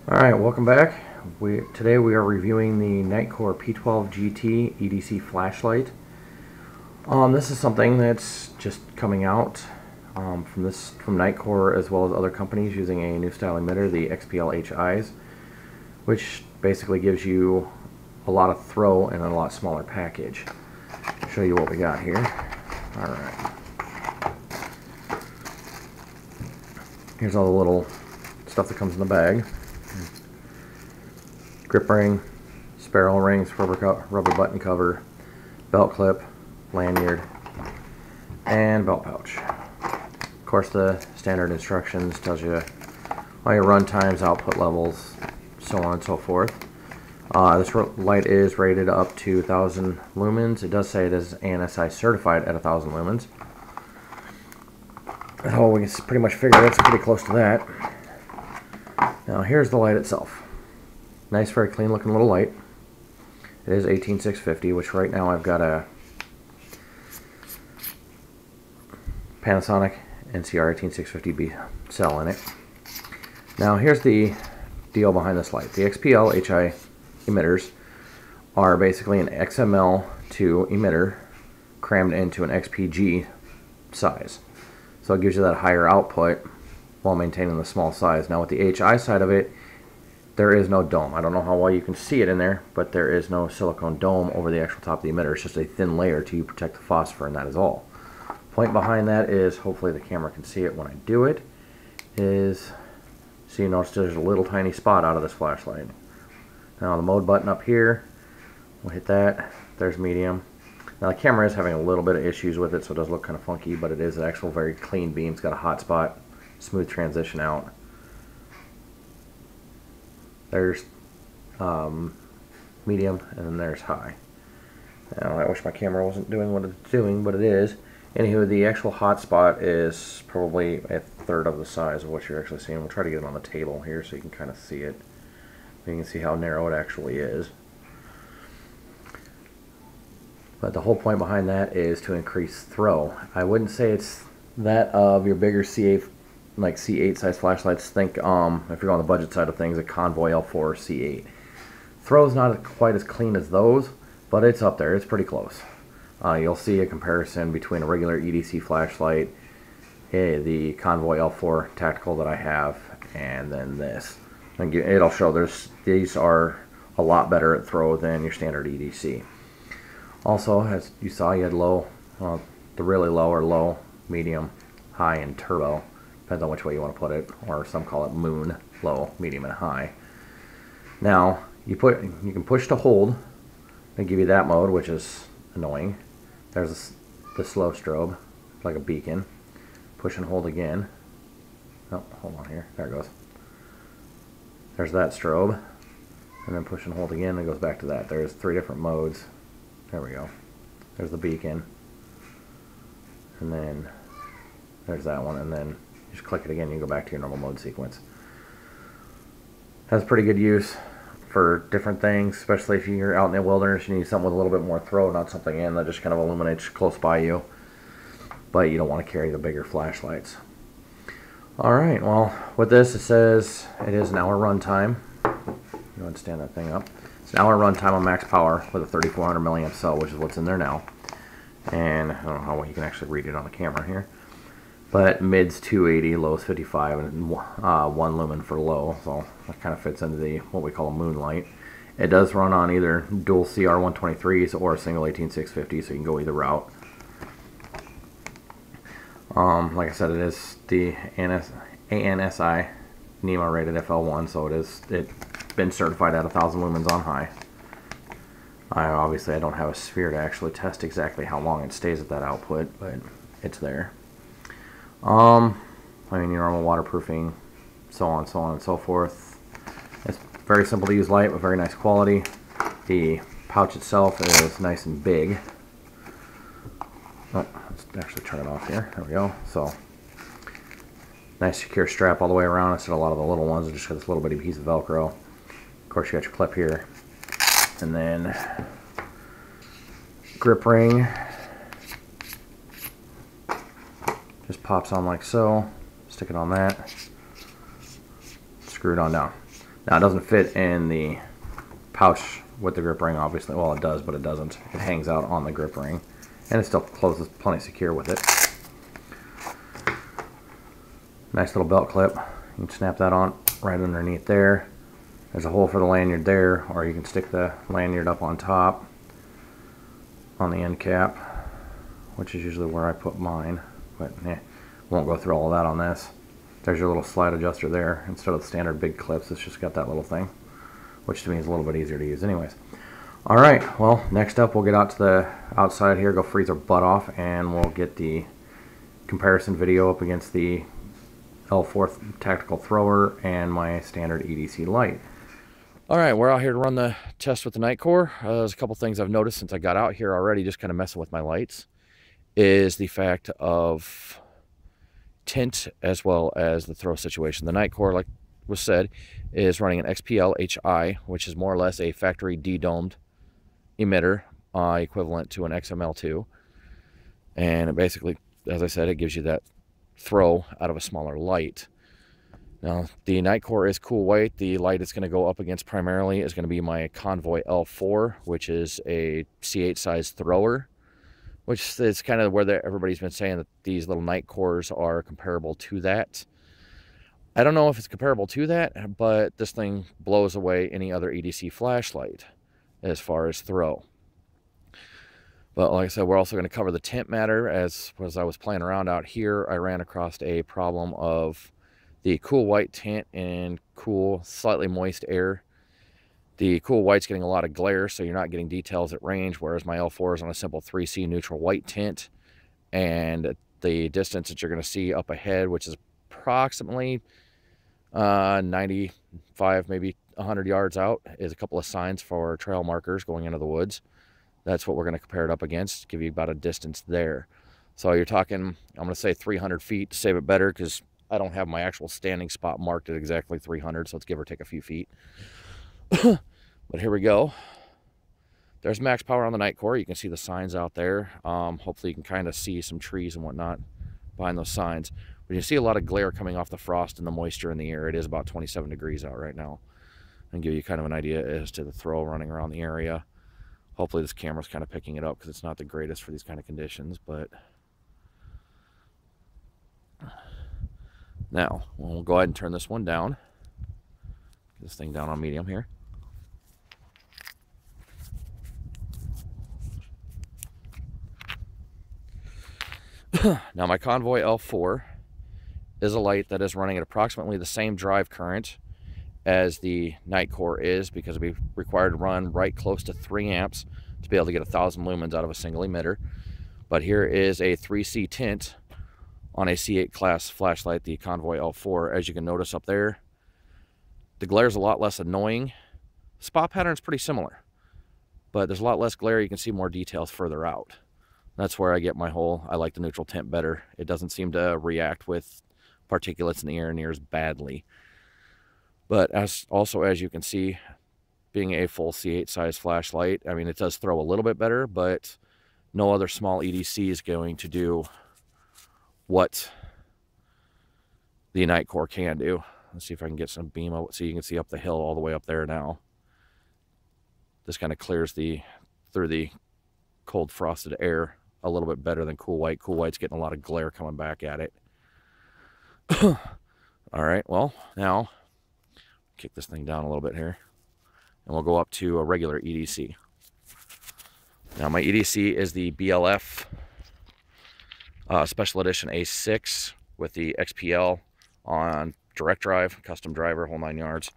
Alright, welcome back. Today we are reviewing the Nitecore P12GT EDC flashlight. This is something that's just coming out from Nitecore as well as other companies using a new style emitter, the XPL-HIs, which basically gives you a lot of throw in a lot smaller package. I'll show you what we got here. Alright. Here's all the little stuff that comes in the bag. Grip ring, spiral rings, rubber button cover, belt clip, lanyard, and belt pouch. Of course, the standard instructions tells you all your run times, output levels, so on and so forth. This light is rated up to 1000 lumens. It does say it is ANSI certified at 1000 lumens. Oh, we can pretty much figure it's pretty close to that. Now here's the light itself. Nice, very clean looking little light. It is 18650, which right now I've got a Panasonic NCR 18650B cell in it. Now here's the deal behind this light. The XPL-HI emitters are basically an XML2 emitter crammed into an XPG size. So it gives you that higher output while maintaining the small size. Now with the HI side of it, there is no dome. I don't know how well you can see it in there, but there is no silicone dome over the actual top of the emitter. It's just a thin layer to protect the phosphor, and that is all. Point behind that is, hopefully the camera can see it when I do it, is, so you notice there's a little tiny spot out of this flashlight. Now the mode button up here, we'll hit that. There's medium. Now the camera is having a little bit of issues with it, so it does look kind of funky, but it is an actual very clean beam. It's got a hot spot, smooth transition out. There's medium, and then there's high. Now I wish my camera wasn't doing what it's doing, but it is. Anywho, the actual hot spot is probably a third of the size of what you're actually seeing. We'll try to get it on the table here so you can kind of see it. You can see how narrow it actually is. But the whole point behind that is to increase throw. I wouldn't say it's that of your bigger C8, like C8 size flashlights. Think if you're on the budget side of things, a Convoy L4 or C8. Throw's not quite as clean as those, but it's up there. It's pretty close. You'll see a comparison between a regular EDC flashlight, the Convoy L4 tactical that I have, and then this. And it'll show these are a lot better at throw than your standard EDC. Also, as you saw, you had low, the really low or low, medium, high, and turbo. Depends on which way you want to put it, or some call it moon, low, medium, and high. Now, you can push to hold and give you that mode, which is annoying. There's the slow strobe, like a beacon. Push and hold again. Oh, hold on here. There it goes. There's that strobe. And then push and hold again, and it goes back to that. There's 3 different modes. There we go. There's the beacon. And then there's that one, and then you just click it again, you go back to your normal mode sequence. Has pretty good use for different things, especially if you're out in the wilderness, you need something with a little bit more throw, not something in that just kind of illuminates close by you. But you don't want to carry the bigger flashlights. Alright, well, with this it says it is an hour runtime. You want to stand that thing up. It's an hour runtime on max power with a 3400 milliamp cell, which is what's in there now. And I don't know how well you can actually read it on the camera here. But mid's 280, low's 55, and 1 lumen for low, so that kind of fits into the what we call a moonlight. It does run on either dual CR123s or a single 18650, so you can go either route. Like I said, it is the ANSI NEMA rated FL1, so it's been certified at 1000 lumens on high. Obviously I don't have a sphere to actually test exactly how long it stays at that output, but it's there. I mean, your normal waterproofing, so on and so forth. It's very simple to use light with very nice quality. The pouch itself is nice and big. Oh, let's actually turn it off here. There we go. So, nice secure strap all the way around instead of a lot of the little ones. It just got this little bitty piece of Velcro. Of course, you got your clip here. And then, grip ring. Just pops on like so. Stick it on that. Screw it on down. Now it doesn't fit in the pouch with the grip ring, obviously. Well, it does, but it doesn't. It hangs out on the grip ring, and it still closes plenty secure with it. Nice little belt clip. You can snap that on right underneath there. There's a hole for the lanyard there, or you can stick the lanyard up on top on the end cap, which is usually where I put mine, but won't go through all of that on this. There's your little slide adjuster there. Instead of the standard big clips, it's just got that little thing, which to me is a little bit easier to use anyways. Alright, well, next up we'll get out to the outside here, go freeze our butt off, and we'll get the comparison video up against the L4 tactical thrower and my standard EDC light. Alright, we're out here to run the test with the Nitecore. There's a couple things I've noticed since I got out here already, just kind of messing with my lights, is the fact of tint as well as the throw situation. The Nitecore, like was said, is running an XPL HI, which is more or less a factory de-domed emitter, equivalent to an XML2. And it basically, as I said, it gives you that throw out of a smaller light. Now, the Nitecore is cool white. The light it's going to go up against primarily is going to be my Convoy L4, which is a C8 size thrower, which is kind of where everybody's been saying that these little Nitekores are comparable to that. I don't know if it's comparable to that, but this thing blows away any other EDC flashlight as far as throw. But like I said, we're also going to cover the tint matter. As I was playing around out here, I ran across a problem of the cool white tint and cool, slightly moist air. The cool white's getting a lot of glare, so you're not getting details at range, whereas my L4 is on a simple 3C neutral white tint. And the distance that you're going to see up ahead, which is approximately 95, maybe 100 yards out, is a couple of signs for trail markers going into the woods. That's what we're going to compare it up against, give you about a distance there. So you're talking, I'm going to say 300 feet to save it better, because I don't have my actual standing spot marked at exactly 300, so let's give or take a few feet. But here we go. There's max power on the Nitecore. You can see the signs out there. Hopefully you can kind of see some trees and whatnot behind those signs. But you see a lot of glare coming off the frost and the moisture in the air. It is about 27 degrees out right now. And give you kind of an idea as to the throw running around the area. Hopefully this camera's kind of picking it up, because it's not the greatest for these kind of conditions. But now we'll go ahead and turn this one down. Get this thing down on medium here. Now my Convoy L4 is a light that is running at approximately the same drive current as the Nitecore is, because it'll be required to run right close to 3 amps to be able to get 1,000 lumens out of a single emitter. But here is a 3C tint on a C8 class flashlight, the Convoy L4. As you can notice up there, the glare is a lot less annoying. Spot pattern is pretty similar, but there's a lot less glare. You can see more details further out. That's where I get my whole, I like the neutral tint better. It doesn't seem to react with particulates in the air near as badly. But as you can see, being a full C8 size flashlight, I mean, it does throw a little bit better, but no other small EDC is going to do what the Nitecore can do. Let's see if I can get some beam out so you can see up the hill all the way up there now. This kind of clears through the cold frosted air a little bit better than cool white. Cool white's getting a lot of glare coming back at it. All right, well, now kick this thing down a little bit here, and we'll go up to a regular EDC. Now my EDC is the BLF Special Edition A6 with the XPL on direct drive, custom driver, whole 9 yards.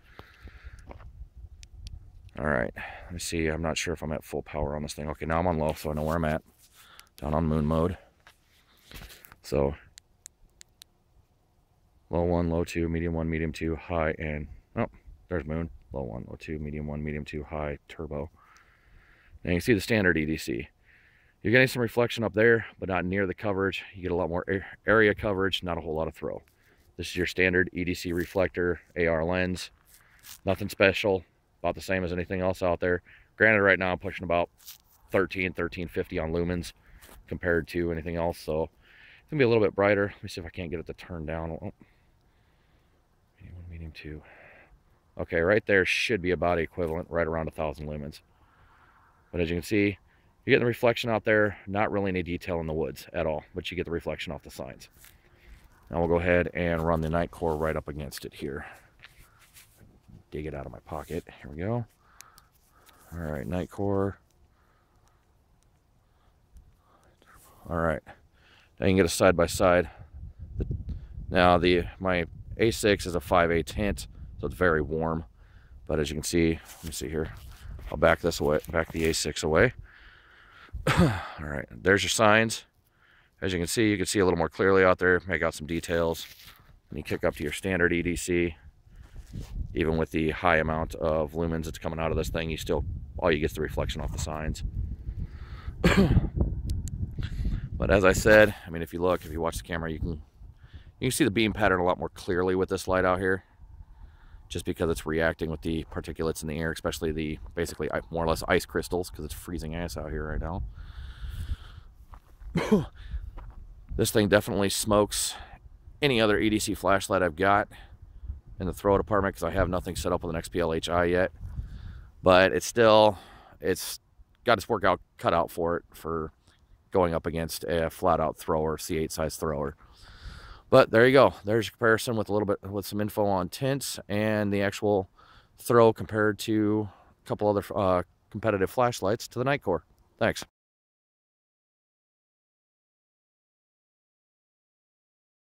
All right, let me see. I'm not sure if I'm at full power on this thing. Okay, now I'm on low, so I know where I'm at. Down on moon mode. So low 1, low 2, medium 1, medium 2, high, and oh, there's moon. Low 1, low 2, medium 1, medium 2, high, turbo. Now you can see the standard EDC. You're getting some reflection up there, but not near the coverage. You get a lot more area coverage, not a whole lot of throw. This is your standard EDC reflector, AR lens. Nothing special, about the same as anything else out there. Granted, right now I'm pushing about 1350 on lumens compared to anything else, so it's gonna be a little bit brighter. Let me see if I can't get it to turn down. Oh. Medium 1, medium 2. Okay, right there should be about equivalent, right around 1,000 lumens. But as you can see, you're getting the reflection out there, not really any detail in the woods at all, but you get the reflection off the signs. Now we'll go ahead and run the Nitecore right up against it here. Dig it out of my pocket. Here we go. All right, Nitecore. All right, now you can get a side by side. Now my A6 is a 5/8 tint, so it's very warm. But as you can see, let me see here. I'll back this away, back the A6 away. All right, there's your signs. As you can see a little more clearly out there, make out some details. When you kick up to your standard EDC, even with the high amount of lumens that's coming out of this thing, all you get is the reflection off the signs. But as I said, I mean, if you watch the camera, you can see the beam pattern a lot more clearly with this light out here, just because it's reacting with the particulates in the air, especially the basically more or less ice crystals, because it's freezing ice out here right now. This thing definitely smokes any other EDC flashlight I've got in the throw department, because I have nothing set up with an XPL-HI yet. But it's got its work cut out for it for going up against a flat-out thrower, C8 size thrower. But there you go. There's your comparison with some info on tints and the actual throw compared to a couple other competitive flashlights to the Nitecore. Thanks.